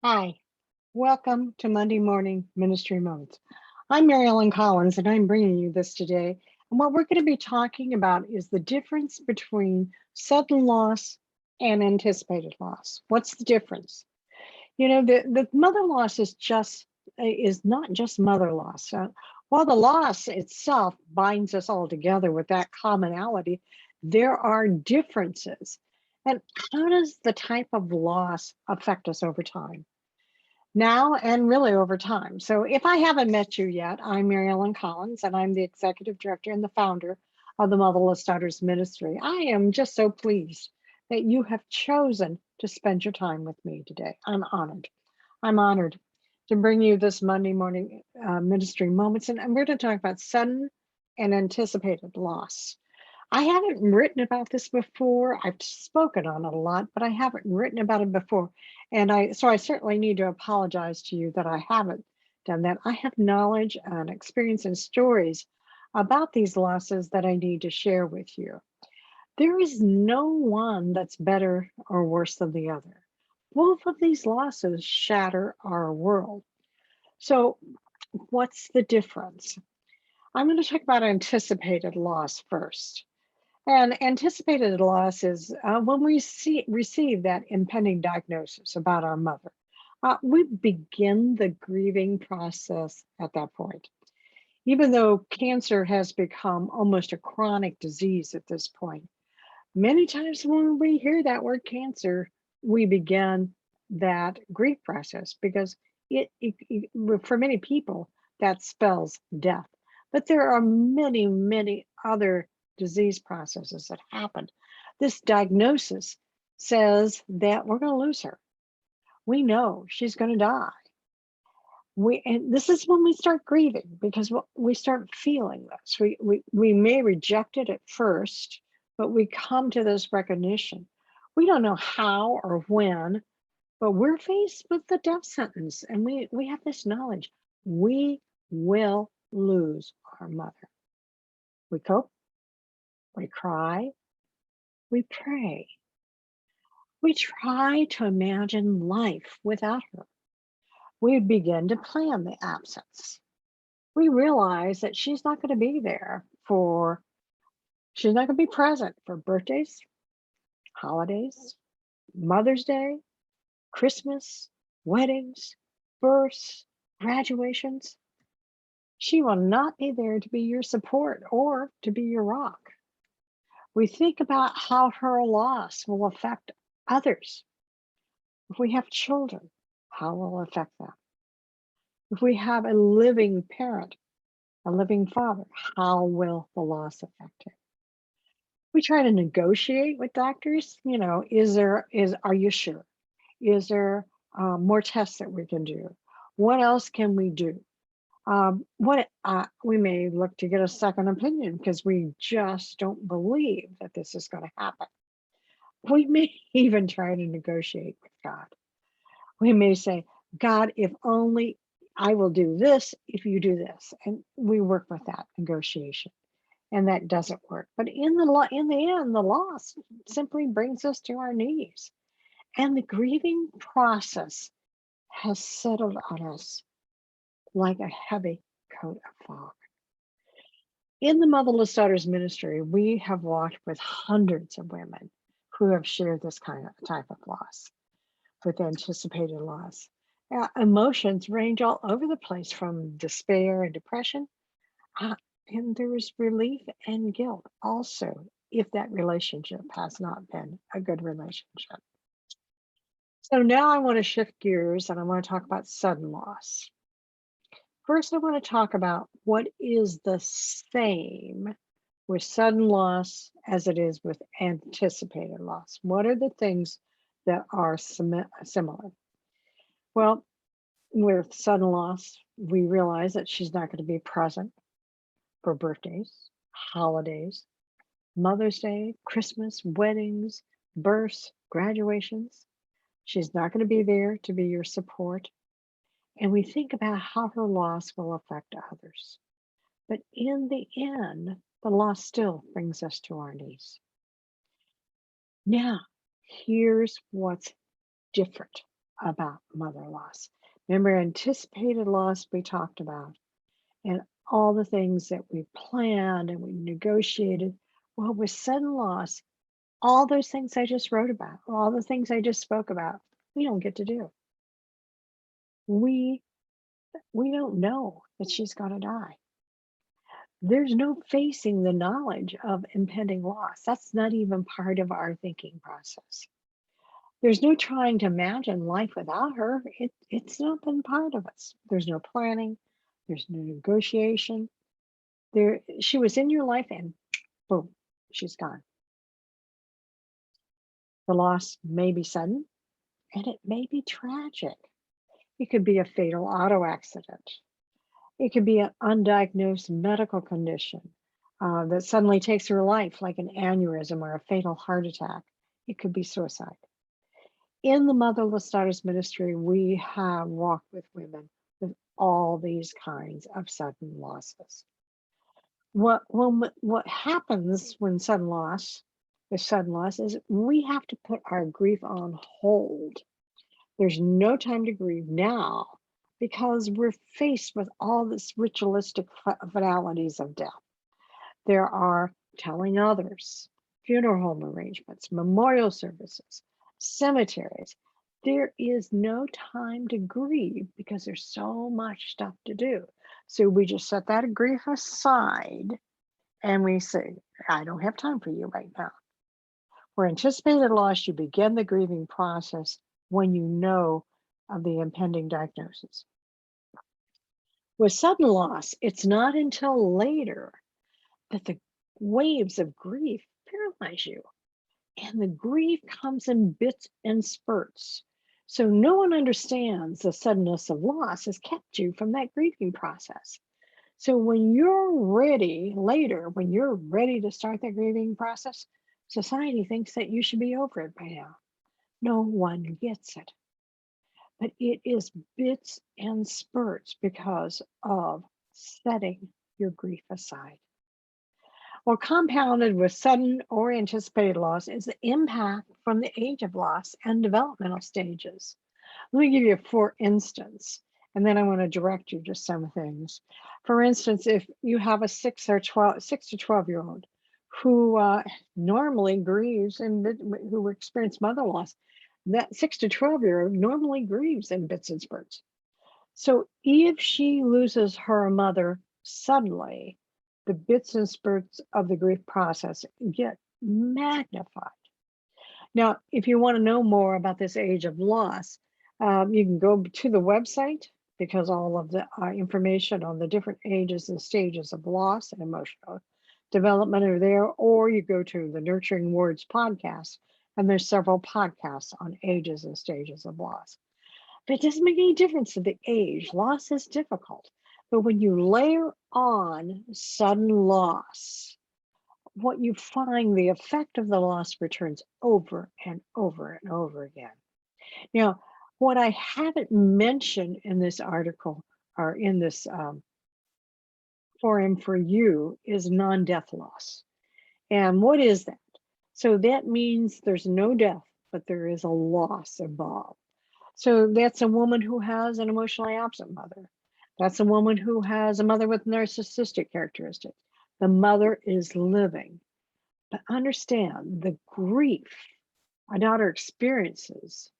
Hi, welcome to Monday Morning Ministry Moments. I'm Mary Ellen Collins, and I'm bringing you this today. And what we're going to be talking about is the difference between sudden loss and anticipated loss. What's the difference? The mother loss is not just mother loss. While the loss itself binds us all together with that commonality, there are differences. And how does the type of loss affect us over time? Now and really over time. So if I haven't met you yet, I'm Mary Ellen Collins, and I'm the executive director and the founder of the Motherless Daughters Ministry. I am just so pleased that you have chosen to spend your time with me today. I'm honored. I'm honored to bring you this Monday morning ministry moments, and we're going to talk about sudden and anticipated loss. I haven't written about this before. I've spoken on it a lot, but I haven't written about it before. So I certainly need to apologize to you that I haven't done that. I have knowledge and experience and stories about these losses that I need to share with you. There is no one that's better or worse than the other. Both of these losses shatter our world. So what's the difference? I'm going to talk about anticipated loss first. And anticipated loss is when we receive that impending diagnosis about our mother. We begin the grieving process at that point. Even though cancer has become almost a chronic disease at this point, many times when we hear that word cancer, we begin that grief process because for many people, that spells death. But there are many, many other disease processes that happen. This diagnosis says that we're going to lose her. We know she's going to die. And this is when we start grieving because we start feeling this. We may reject it at first, but we come to this recognition. We don't know how or when, but we're faced with the death sentence, and we have this knowledge. We will lose our mother. We cope, we cry, we pray. We try to imagine life without her. We begin to plan the absence. We realize that she's not going to be there she's not going to be present for birthdays, holidays, Mother's Day, Christmas, weddings, births, graduations. She will not be there to be your support or to be your rock. We think about how her loss will affect others. If we have children, how will it affect them? If we have a living parent, a living father, how will the loss affect him? We try to negotiate with doctors. Are you sure? Is there more tests that we can do? What else can we do? We may look to get a second opinion because we just don't believe that this is going to happen. We may even try to negotiate with God. We may say, God, if only I will do this if you do this. And we work with that negotiation. And that doesn't work. But in the end, the loss simply brings us to our knees. And the grieving process has settled on us like a heavy coat of fog. In the Motherless Daughters Ministry, we have walked with hundreds of women who have shared this type of loss, with anticipated loss. Emotions range all over the place from despair and depression, and there is relief and guilt also if that relationship has not been a good relationship. So now I want to shift gears and I want to talk about sudden loss. First, I want to talk about what is the same with sudden loss as it is with anticipated loss. What are the things that are similar? Well, with sudden loss, we realize that she's not going to be present for birthdays, holidays, Mother's Day, Christmas, weddings, births, graduations. She's not going to be there to be your support. And we think about how her loss will affect others. But in the end, the loss still brings us to our knees. Now, here's what's different about mother loss. Remember, anticipated loss we talked about, and all the things that we planned and we negotiated. Well, with sudden loss, all those things I just wrote about, all the things I just spoke about, we don't get to do. We we don't know that she's going to die. There's no facing the knowledge of impending loss. That's not even part of our thinking process. There's no trying to imagine life without her. It's not been part of us. There's no planning. There's no negotiation. She was in your life and boom, she's gone. The loss may be sudden and it may be tragic. It could be a fatal auto accident. It could be an undiagnosed medical condition that suddenly takes her life, like an aneurysm or a fatal heart attack. It could be suicide. In the Motherless Daughters Ministry, we have walked with women with all these kinds of sudden losses. What happens when sudden loss is we have to put our grief on hold. There's no time to grieve now because we're faced with all this ritualistic finalities of death. There are telling others, funeral home arrangements, memorial services, cemeteries. There is no time to grieve because there's so much stuff to do. So we just set that grief aside and we say, I don't have time for you right now. For anticipated loss, you begin the grieving process when you know of the impending diagnosis. With sudden loss, it's not until later that the waves of grief paralyze you. And the grief comes in bits and spurts. So no one understands the suddenness of loss has kept you from that grieving process. So when you're ready later, when you're ready to start that grieving process, society thinks that you should be over it by now. No one gets it. But it is bits and spurts because of setting your grief aside. Well, compounded with sudden or anticipated loss is the impact from the age of loss and developmental stages. Let me give you for instance, and then I want to direct you to some things. For instance, if you have a 6 to 12-year-old who normally grieves and who experienced mother loss, that 6 to 12-year-old normally grieves in bits and spurts. So if she loses her mother suddenly, the bits and spurts of the grief process get magnified. Now, if you want to know more about this age of loss, you can go to the website because all of the information on the different ages and stages of loss and emotional development are there, or you go to the Nurturing Words podcast, and there's several podcasts on ages and stages of loss. But it doesn't make any difference to the age. Loss is difficult. But when you layer on sudden loss, what you find, the effect of the loss returns over and over and over again. Now, what I haven't mentioned in this article or in this forum for you is non-death loss. And what is that? So that means there's no death, but there is a loss involved. So that's a woman who has an emotionally absent mother. That's a woman who has a mother with narcissistic characteristics. The mother is living. But understand the grief a daughter experiences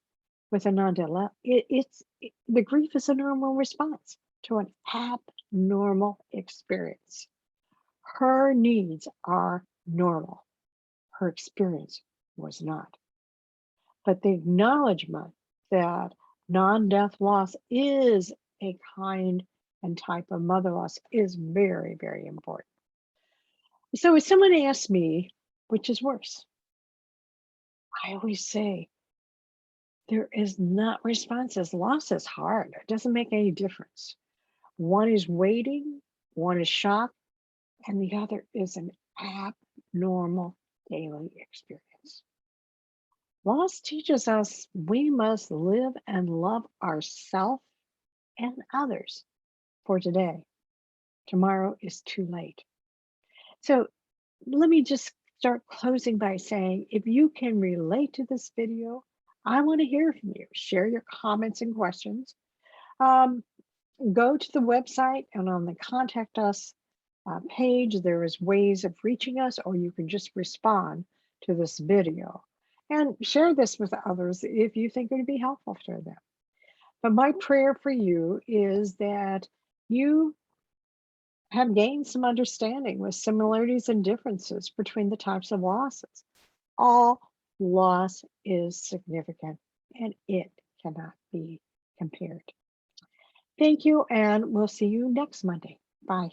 with a non-death loss, the grief is a normal response to an abnormal experience. Her needs are normal. Her experience was not. But the acknowledgement that non-death loss is a kind and type of mother loss is very, very important. So if someone asks me, which is worse, I always say, there is not responses. Loss is hard. It doesn't make any difference. One is waiting, one is shock, and the other is an abnormal daily experience. Loss teaches us we must live and love ourselves and others for today. Tomorrow is too late. So let me just start closing by saying, if you can relate to this video, I want to hear from you. Share your comments and questions. Um, Go to the website and on the contact us page, there is ways of reaching us, or you can just respond to this video and share this with others if you think it would be helpful to them. But my prayer for you is that you have gained some understanding with similarities and differences between the types of losses. All loss is significant and it cannot be compared. Thank you, and we'll see you next Monday. Bye.